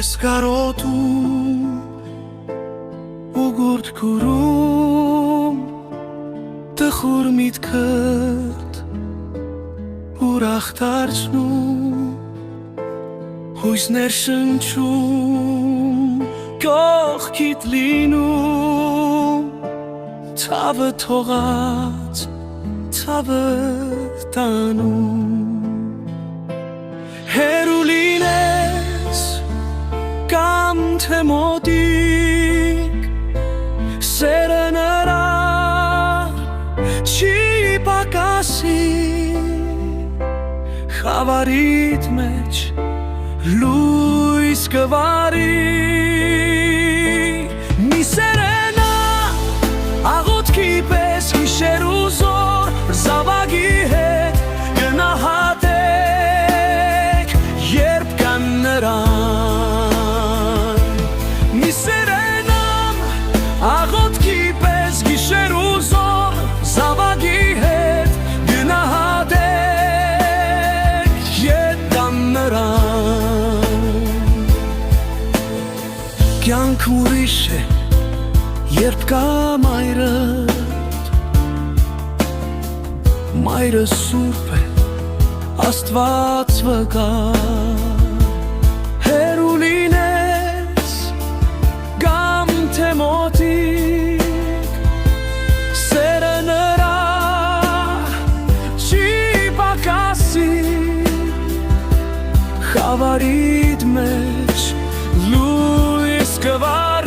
Ես կարոտում ու գուրդ կուրում տխուր միտքդ ուրախ դարձնում հույսներ շնչում կողքիդ լինում ցավը թողած ցավը տանում հեռու լինես կամ թե մոտիկ սերը նրա չի պակասի խավարիդ մեջ լույս կվարի մի սերենա աղոթքի պես գիշեր ու զոր զավակի հետ գնահատեք երբ կան նրան մի սերենամ աղոթքի պես գիշեր ու զոր զավակի հետ գնահատեք երբ կան նրան կյանք ուրիշ է երբ կա մայրը սուրբ է Աստված վկա հեռու լինես կամ թե մոտիկ սերը նրա չի պակասի խավարիդ մեջ լույս կվարի